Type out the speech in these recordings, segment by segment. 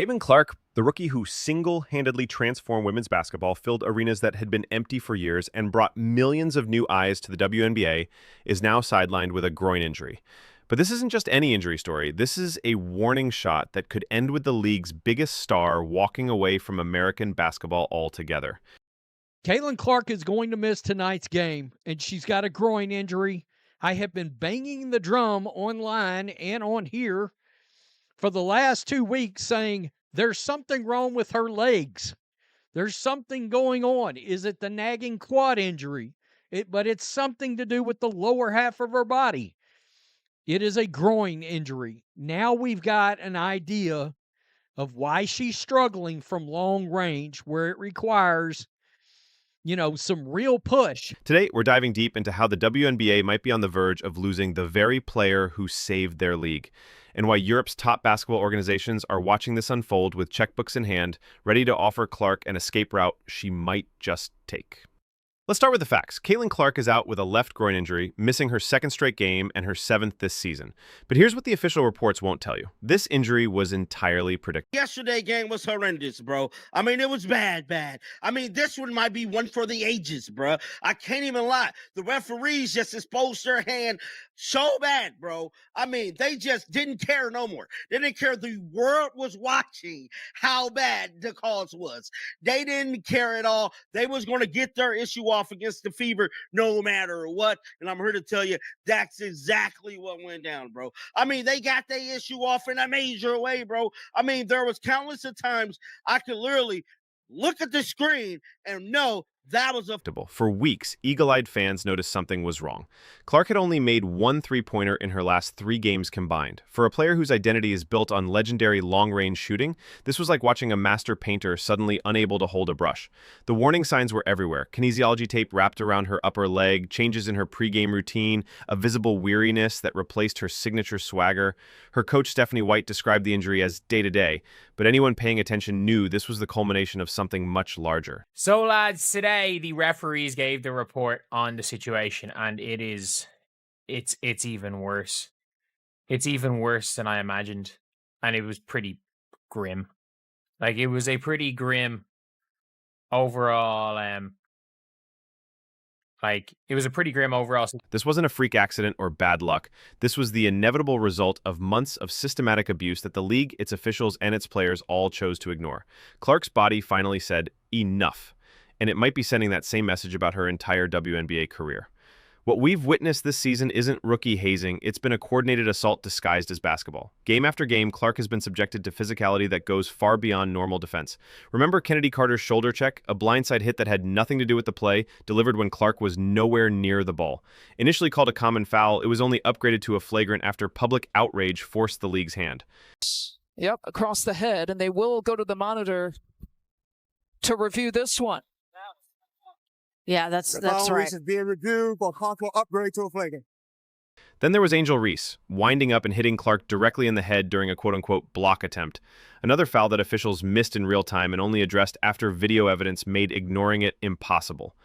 Caitlin Clark, the rookie who single-handedly transformed women's basketball, filled arenas that had been empty for years, and brought millions of new eyes to the WNBA, is now sidelined with a groin injury. But this isn't just any injury story. This is a warning shot that could end with the league's biggest star walking away from American basketball altogether. Caitlin Clark is going to miss tonight's game, and she's got a groin injury. I have been banging the drum online and on here for the last 2 weeks saying there's something wrong with her legs. There's something going on. Is it the nagging quad injury? But it's something to do with the lower half of her body. It is a groin injury. Now we've got an idea of why she's struggling from long range, where it requires some real push. Today, we're diving deep into how the WNBA might be on the verge of losing the very player who saved their league, and why Europe's top basketball organizations are watching this unfold with checkbooks in hand, ready to offer Clark an escape route she might just take. Let's start with the facts. Caitlin Clark is out with a left groin injury, missing her second straight game and her 7th this season. But here's what the official reports won't tell you. This injury was entirely predictable. Yesterday's game was horrendous, bro. I mean, it was bad. I mean, this one might be one for the ages, bro. I can't even lie. The referees just exposed their hand so bad, bro. I mean, they just didn't care no more. They didn't care. The world was watching how bad the cause was. They didn't care at all. They was going to get their issue off against the Fever no matter what. And I'm here to tell you, that's exactly what went down, bro. I mean, they got their issue off in a major way, bro. I mean, there was countless of times I could literally look at the screen and know that was a... For weeks, eagle-eyed fans noticed something was wrong. Clark had only made 1 three-pointer in her last 3 games combined. For a player whose identity is built on legendary long-range shooting, this was like watching a master painter suddenly unable to hold a brush. The warning signs were everywhere. Kinesiology tape wrapped around her upper leg, changes in her pregame routine, a visible weariness that replaced her signature swagger. Her coach, Stephanie White, described the injury as day-to-day, but anyone paying attention knew this was the culmination of something much larger. So, lads, today the referees gave the report on the situation, and it's even worse. It's even worse than I imagined, and it was pretty grim. Like, it was a pretty grim overall. This wasn't a freak accident or bad luck. This was the inevitable result of months of systematic abuse that the league, its officials, and its players all chose to ignore. Clark's body finally said, enough. And it might be sending that same message about her entire WNBA career. What we've witnessed this season isn't rookie hazing, it's been a coordinated assault disguised as basketball. Game after game, Clark has been subjected to physicality that goes far beyond normal defense. Remember Kennedy Carter's shoulder check? A blindside hit that had nothing to do with the play, delivered when Clark was nowhere near the ball. Initially called a common foul, it was only upgraded to a flagrant after public outrage forced the league's hand. Yep, across the head, and they will go to the monitor to review this one. Yeah, that's right. Is being reviewed for possible upgrade to a flagrant. Then there was Angel Reese, winding up and hitting Clark directly in the head during a quote-unquote block attempt. Another foul that officials missed in real time and only addressed after video evidence made ignoring it impossible.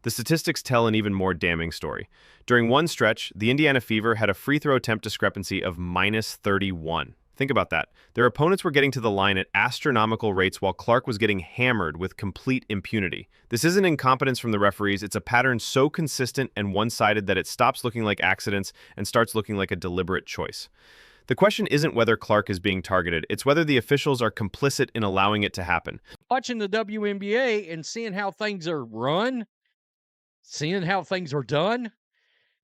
The statistics tell an even more damning story. During one stretch, the Indiana Fever had a free throw attempt discrepancy of -31. Think about that. Their opponents were getting to the line at astronomical rates while Clark was getting hammered with complete impunity. This isn't incompetence from the referees, it's a pattern so consistent and one-sided that it stops looking like accidents and starts looking like a deliberate choice. The question isn't whether Clark is being targeted, it's whether the officials are complicit in allowing it to happen. Watching the WNBA and seeing how things are run, seeing how things are done,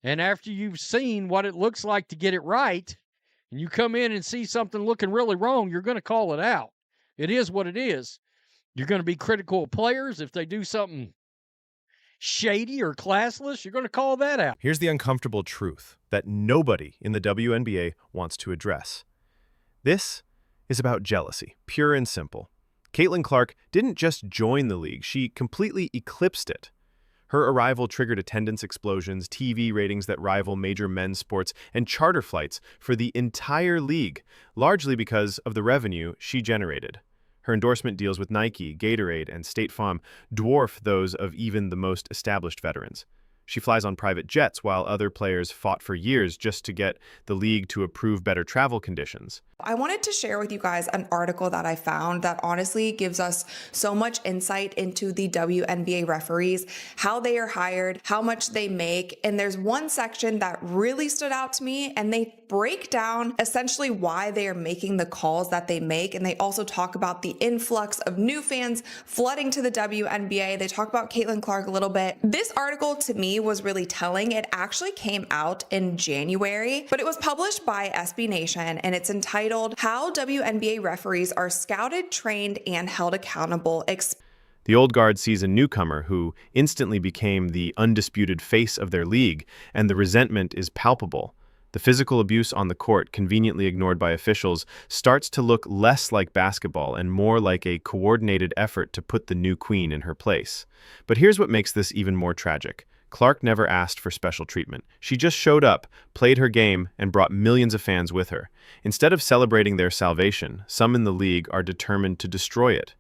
and after you've seen what it looks like to get it right, and you come in and see something looking really wrong, you're going to call it out. It is what it is. You're going to be critical of players. If they do something shady or classless, you're going to call that out. Here's the uncomfortable truth that nobody in the WNBA wants to address. This is about jealousy, pure and simple. Caitlin Clark didn't just join the league, she completely eclipsed it. Her arrival triggered attendance explosions, TV ratings that rival major men's sports, and charter flights for the entire league, largely because of the revenue she generated. Her endorsement deals with Nike, Gatorade, and State Farm dwarf those of even the most established veterans. She flies on private jets while other players fought for years just to get the league to approve better travel conditions. I wanted to share with you guys an article that I found that honestly gives us so much insight into the WNBA referees, how they are hired, how much they make. And there's one section that really stood out to me, and they break down essentially why they are making the calls that they make. And they also talk about the influx of new fans flooding to the WNBA. They talk about Caitlin Clark a little bit. This article to me was really telling. It actually came out in January, but it was published by SB Nation, and it's entitled How WNBA Referees Are Scouted, Trained, and Held Accountable. The old guard sees a newcomer who instantly became the undisputed face of their league, and the resentment is palpable. The physical abuse on the court, conveniently ignored by officials, starts to look less like basketball and more like a coordinated effort to put the new queen in her place. But here's what makes this even more tragic. Clark never asked for special treatment. She just showed up, played her game, and brought millions of fans with her. Instead of celebrating their salvation, some in the league are determined to destroy it.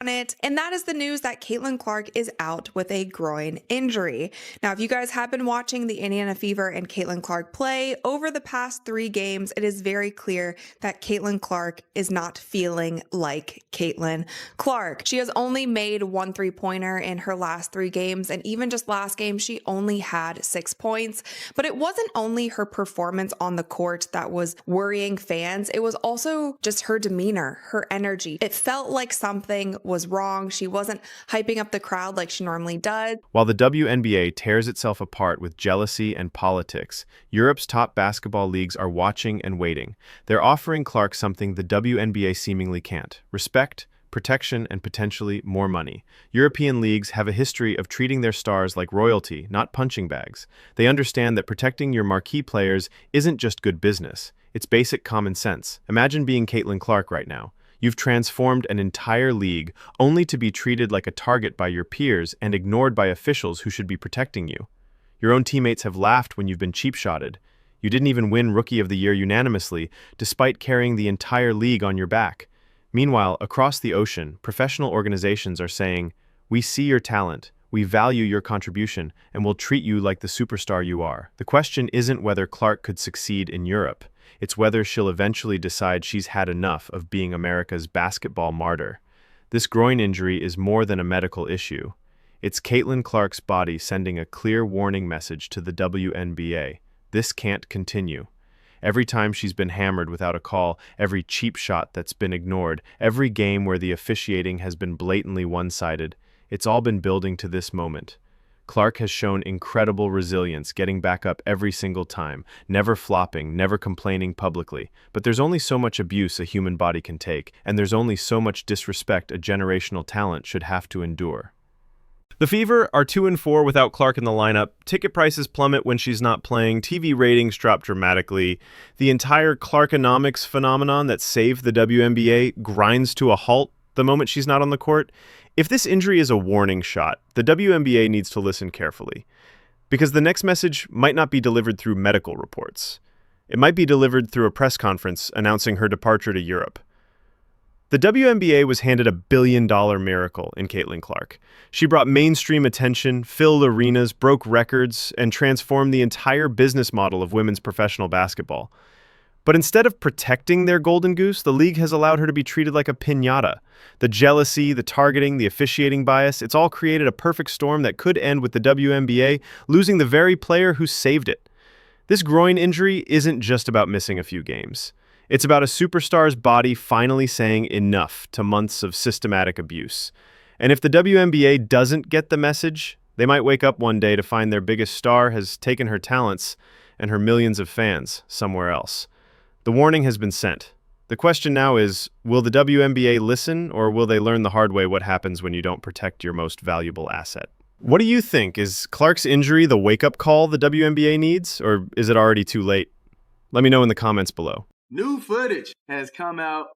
And that is the news that Caitlin Clark is out with a groin injury. Now, if you guys have been watching the Indiana Fever and Caitlin Clark play over the past 3 games, it is very clear that Caitlin Clark is not feeling like Caitlin Clark. She has only made 1 3-pointer in her last 3 games, and even just last game, she only had 6 points. But it wasn't only her performance on the court that was worrying fans, it was also just her demeanor, her energy. It felt like something was wrong. She wasn't hyping up the crowd like she normally does. While the WNBA tears itself apart with jealousy and politics, Europe's top basketball leagues are watching and waiting. They're offering Clark something the WNBA seemingly can't: respect, protection, and potentially more money. European leagues have a history of treating their stars like royalty, not punching bags. They understand that protecting your marquee players isn't just good business. It's basic common sense. Imagine being Caitlin Clark right now. You've transformed an entire league only to be treated like a target by your peers and ignored by officials who should be protecting you. Your own teammates have laughed when you've been cheap-shotted. You didn't even win Rookie of the Year unanimously, despite carrying the entire league on your back. Meanwhile, across the ocean, professional organizations are saying, "We see your talent, we value your contribution, and will treat you like the superstar you are." The question isn't whether Clark could succeed in Europe. It's whether she'll eventually decide she's had enough of being America's basketball martyr. This groin injury is more than a medical issue. It's Caitlin Clark's body sending a clear warning message to the WNBA. This can't continue. Every time she's been hammered without a call, every cheap shot that's been ignored, every game where the officiating has been blatantly one-sided, it's all been building to this moment. Clark has shown incredible resilience, getting back up every single time, never flopping, never complaining publicly. But there's only so much abuse a human body can take, and there's only so much disrespect a generational talent should have to endure. The Fever are 2-4 without Clark in the lineup. Ticket prices plummet when she's not playing. TV ratings drop dramatically. The entire Clarkonomics phenomenon that saved the WNBA grinds to a halt the moment she's not on the court. If this injury is a warning shot, the WNBA needs to listen carefully, because the next message might not be delivered through medical reports. It might be delivered through a press conference announcing her departure to Europe. The WNBA was handed $1 billion miracle in Caitlin Clark. She brought mainstream attention, filled arenas, broke records, and transformed the entire business model of women's professional basketball. But instead of protecting their golden goose, the league has allowed her to be treated like a piñata. The jealousy, the targeting, the officiating bias, it's all created a perfect storm that could end with the WNBA losing the very player who saved it. This groin injury isn't just about missing a few games. It's about a superstar's body finally saying enough to months of systematic abuse. And if the WNBA doesn't get the message, they might wake up one day to find their biggest star has taken her talents and her millions of fans somewhere else. The warning has been sent. The question now is, will the WNBA listen, or will they learn the hard way what happens when you don't protect your most valuable asset? What do you think? Is Clark's injury the wake-up call the WNBA needs, or is it already too late? Let me know in the comments below. New footage has come out.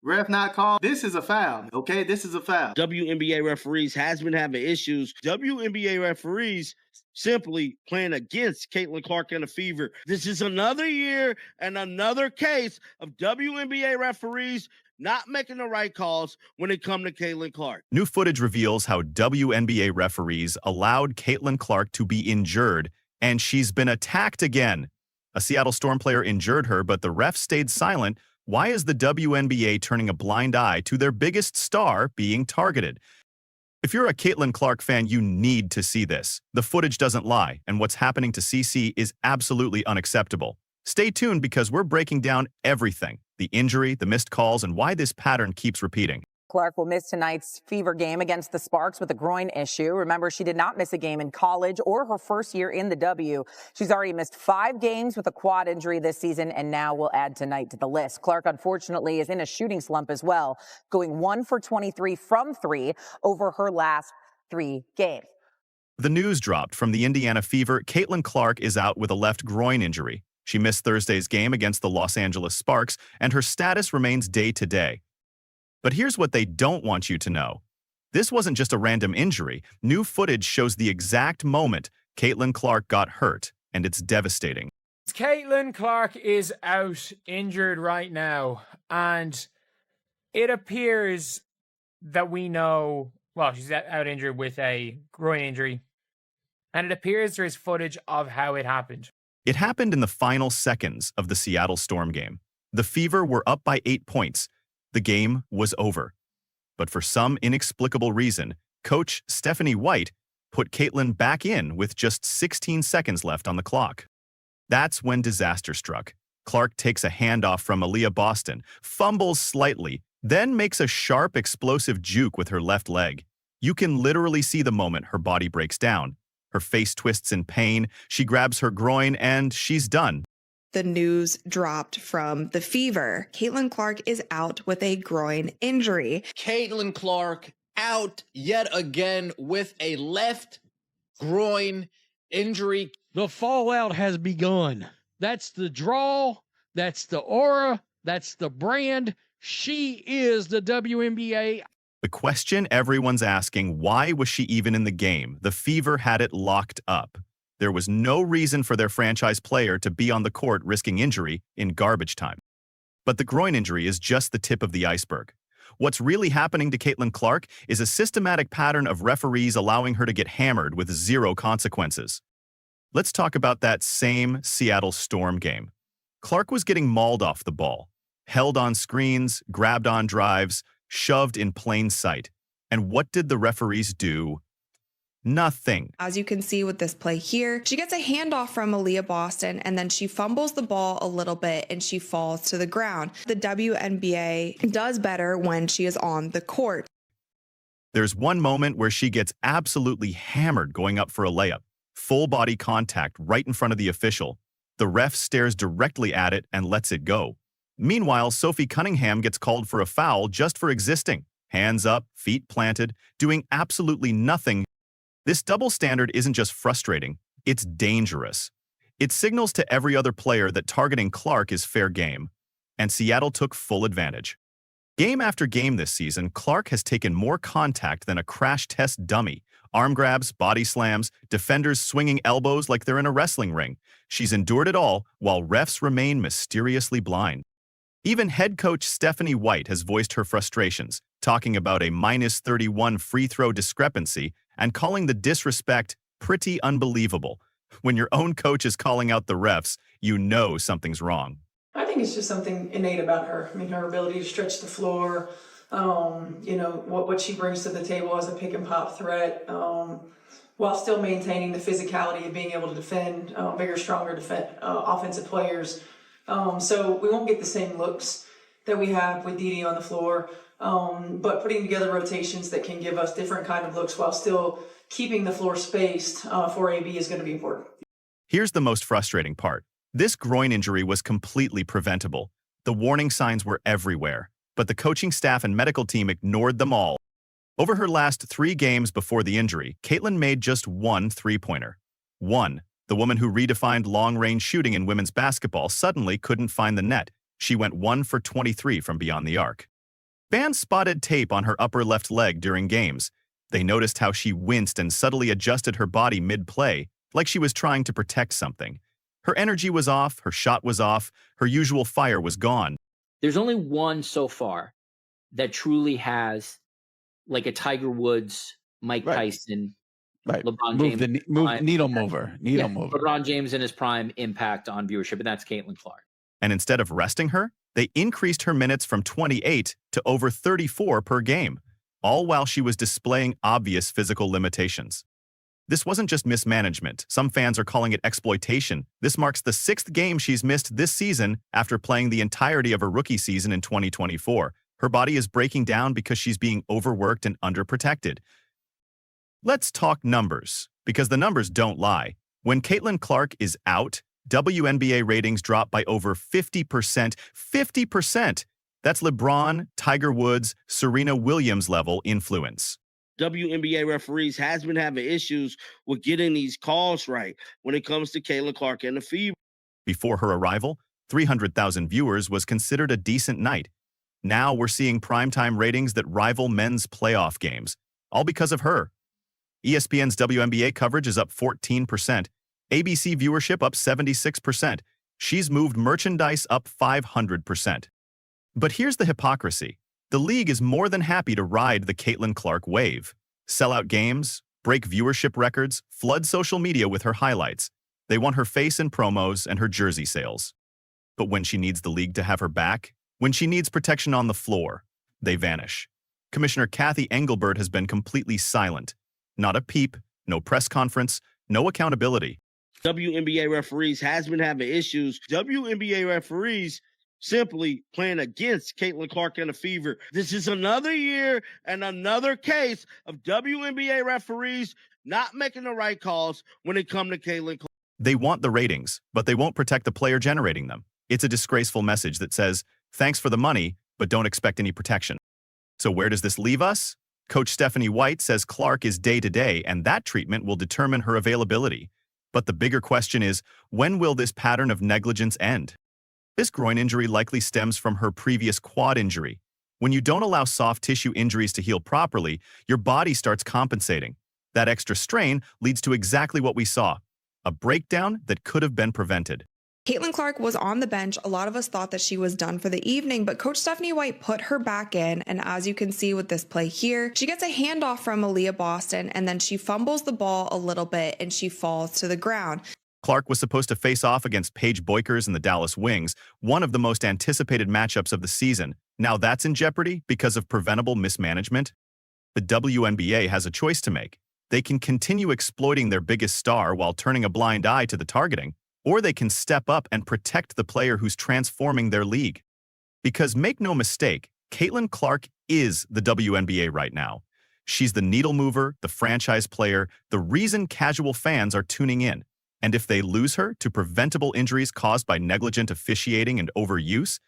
Ref not called. This is a foul, okay? This is a foul. WNBA referees has been having issues. WNBA referees simply playing against Caitlin Clark and the Fever. This is another year and another case of WNBA referees not making the right calls when it comes to Caitlin Clark. New footage reveals how WNBA referees allowed Caitlin Clark to be injured, and she's been attacked again. A Seattle Storm player injured her, but the ref stayed silent. Why is the WNBA turning a blind eye to their biggest star being targeted? If you're a Caitlin Clark fan, you need to see this. The footage doesn't lie, and what's happening to CC is absolutely unacceptable. Stay tuned because we're breaking down everything: the injury, the missed calls, and why this pattern keeps repeating. Clark will miss tonight's Fever game against the Sparks with a groin issue. Remember, she did not miss a game in college or her first year in the W. She's already missed 5 games with a quad injury this season, and now will add tonight to the list. Clark, unfortunately, is in a shooting slump as well, going 1 for 23 from 3 over her last 3 games. The news dropped from the Indiana Fever. Caitlin Clark is out with a left groin injury. She missed Thursday's game against the Los Angeles Sparks, and her status remains day-to-day. But here's what they don't want you to know. This wasn't just a random injury. New footage shows the exact moment Caitlin Clark got hurt, and it's devastating. Caitlin Clark is out injured right now, and it appears that we know, well, she's out injured with a groin injury, and it appears there is footage of how it happened. It happened in the final seconds of the Seattle Storm game. The Fever were up by 8 points. The game was over. But for some inexplicable reason, Coach Stephanie White put Caitlin back in with just 16 seconds left on the clock. That's when disaster struck. Clark takes a handoff from Aaliyah Boston, fumbles slightly, then makes a sharp, explosive juke with her left leg. You can literally see the moment her body breaks down. Her face twists in pain, she grabs her groin, and she's done. The news dropped from the Fever. Caitlin Clark is out with a groin injury. Caitlin Clark out yet again with a left groin injury. The fallout has begun. That's the draw. That's the aura. That's the brand. She is the WNBA. The question everyone's asking, why was she even in the game? The Fever had it locked up. There was no reason for their franchise player to be on the court risking injury in garbage time. But the groin injury is just the tip of the iceberg. What's really happening to Caitlin Clark is a systematic pattern of referees allowing her to get hammered with 0 consequences. Let's talk about that same Seattle Storm game. Clark was getting mauled off the ball, held on screens, grabbed on drives, shoved in plain sight. And what did the referees do? Nothing. As you can see with this play here, she gets a handoff from Aaliyah Boston, and then she fumbles the ball a little bit and she falls to the ground. The WNBA does better when she is on the court. There's one moment where she gets absolutely hammered going up for a layup. Full body contact right in front of the official. The ref stares directly at it and lets it go. Meanwhile, Sophie Cunningham gets called for a foul just for existing. Hands up, feet planted, doing absolutely nothing. This double standard isn't just frustrating, it's dangerous. It signals to every other player that targeting Clark is fair game, and Seattle took full advantage. Game after game this season, Clark has taken more contact than a crash test dummy. Arm grabs, body slams, defenders swinging elbows like they're in a wrestling ring. She's endured it all while refs remain mysteriously blind. Even head coach Stephanie White has voiced her frustrations, talking about a -31 free throw discrepancy and calling the disrespect pretty unbelievable. When your own coach is calling out the refs, you know something's wrong. I think it's just something innate about her. I mean, her ability to stretch the floor, what she brings to the table as a pick and pop threat, while still maintaining the physicality of being able to defend bigger, stronger offensive players. So we won't get the same looks that we have with Didi on the floor, but putting together rotations that can give us different kind of looks while still keeping the floor spaced for AB is going to be important. Here's the most frustrating part. This groin injury was completely preventable. The warning signs were everywhere, but the coaching staff and medical team ignored them all. Over her last 3 games before the injury, Caitlin made just 1 three-pointer. One. The woman who redefined long-range shooting in women's basketball suddenly couldn't find the net. She went 1 for 23 from beyond the arc. Fans spotted tape on her upper left leg during games. They noticed how she winced and subtly adjusted her body mid-play. like she was trying to protect something. Her energy was off, her shot was off, her usual fire was gone. There's only one so far that truly has like a Tiger Woods, Mike Tyson, LeBron James. Needle mover. LeBron James in his prime impact on viewership, and that's Caitlin Clark. And instead of resting her, they increased her minutes from 28 to over 34 per game, all while she was displaying obvious physical limitations. This wasn't just mismanagement. Some fans are calling it exploitation. This marks the 6th game she's missed this season after playing the entirety of her rookie season in 2024. Her body is breaking down because she's being overworked and underprotected. Let's talk numbers, because the numbers don't lie. When Caitlin Clark is out, WNBA ratings drop by over 50%. 50%! That's LeBron, Tiger Woods, Serena Williams level influence. WNBA referees has been having issues with getting these calls right when it comes to Caitlin Clark and the Fever. Before her arrival, 300,000 viewers was considered a decent night. Now we're seeing primetime ratings that rival men's playoff games, all because of her. ESPN's WNBA coverage is up 14%, ABC viewership up 76%. She's moved merchandise up 500%. But here's the hypocrisy. The league is more than happy to ride the Caitlin Clark wave. Sell out games, break viewership records, flood social media with her highlights. They want her face in promos and her jersey sales. But when she needs the league to have her back, when she needs protection on the floor, they vanish. Commissioner Kathy Engelbert has been completely silent. Not a peep, no press conference, no accountability. WNBA referees has been having issues. WNBA referees simply playing against Caitlin Clark and the Fever. This is another year and another case of WNBA referees not making the right calls when it comes to Caitlin Clark. They want the ratings, but they won't protect the player generating them. It's a disgraceful message that says, thanks for the money, but don't expect any protection. So where does this leave us? Coach Stephanie White says Clark is day-to-day, and that treatment will determine her availability. But the bigger question is, when will this pattern of negligence end? This groin injury likely stems from her previous quad injury. When you don't allow soft tissue injuries to heal properly, your body starts compensating. That extra strain leads to exactly what we saw, a breakdown that could have been prevented. Caitlin Clark was on the bench. A lot of us thought that she was done for the evening, but Coach Stephanie White put her back in. And as you can see with this play here, she gets a handoff from Aaliyah Boston, and then she fumbles the ball a little bit and she falls to the ground. Clark was supposed to face off against Paige Boykers and the Dallas Wings, one of the most anticipated matchups of the season. Now that's in jeopardy because of preventable mismanagement. The WNBA has a choice to make. They can continue exploiting their biggest star while turning a blind eye to the targeting, or they can step up and protect the player who's transforming their league. Because make no mistake, Caitlin Clark is the WNBA right now. She's the needle mover, the franchise player, the reason casual fans are tuning in. And if they lose her to preventable injuries caused by negligent officiating and overuse,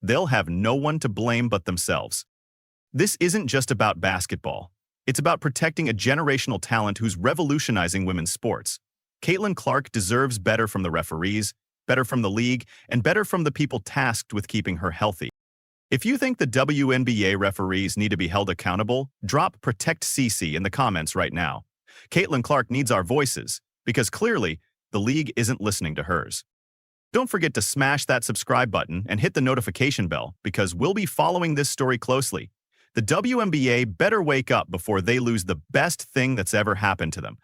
they'll have no one to blame but themselves. This isn't just about basketball. It's about protecting a generational talent who's revolutionizing women's sports. Caitlin Clark deserves better from the referees, better from the league, and better from the people tasked with keeping her healthy. If you think the WNBA referees need to be held accountable, drop Protect CC in the comments right now. Caitlin Clark needs our voices, because clearly, the league isn't listening to hers. Don't forget to smash that subscribe button and hit the notification bell, because we'll be following this story closely. The WNBA better wake up before they lose the best thing that's ever happened to them.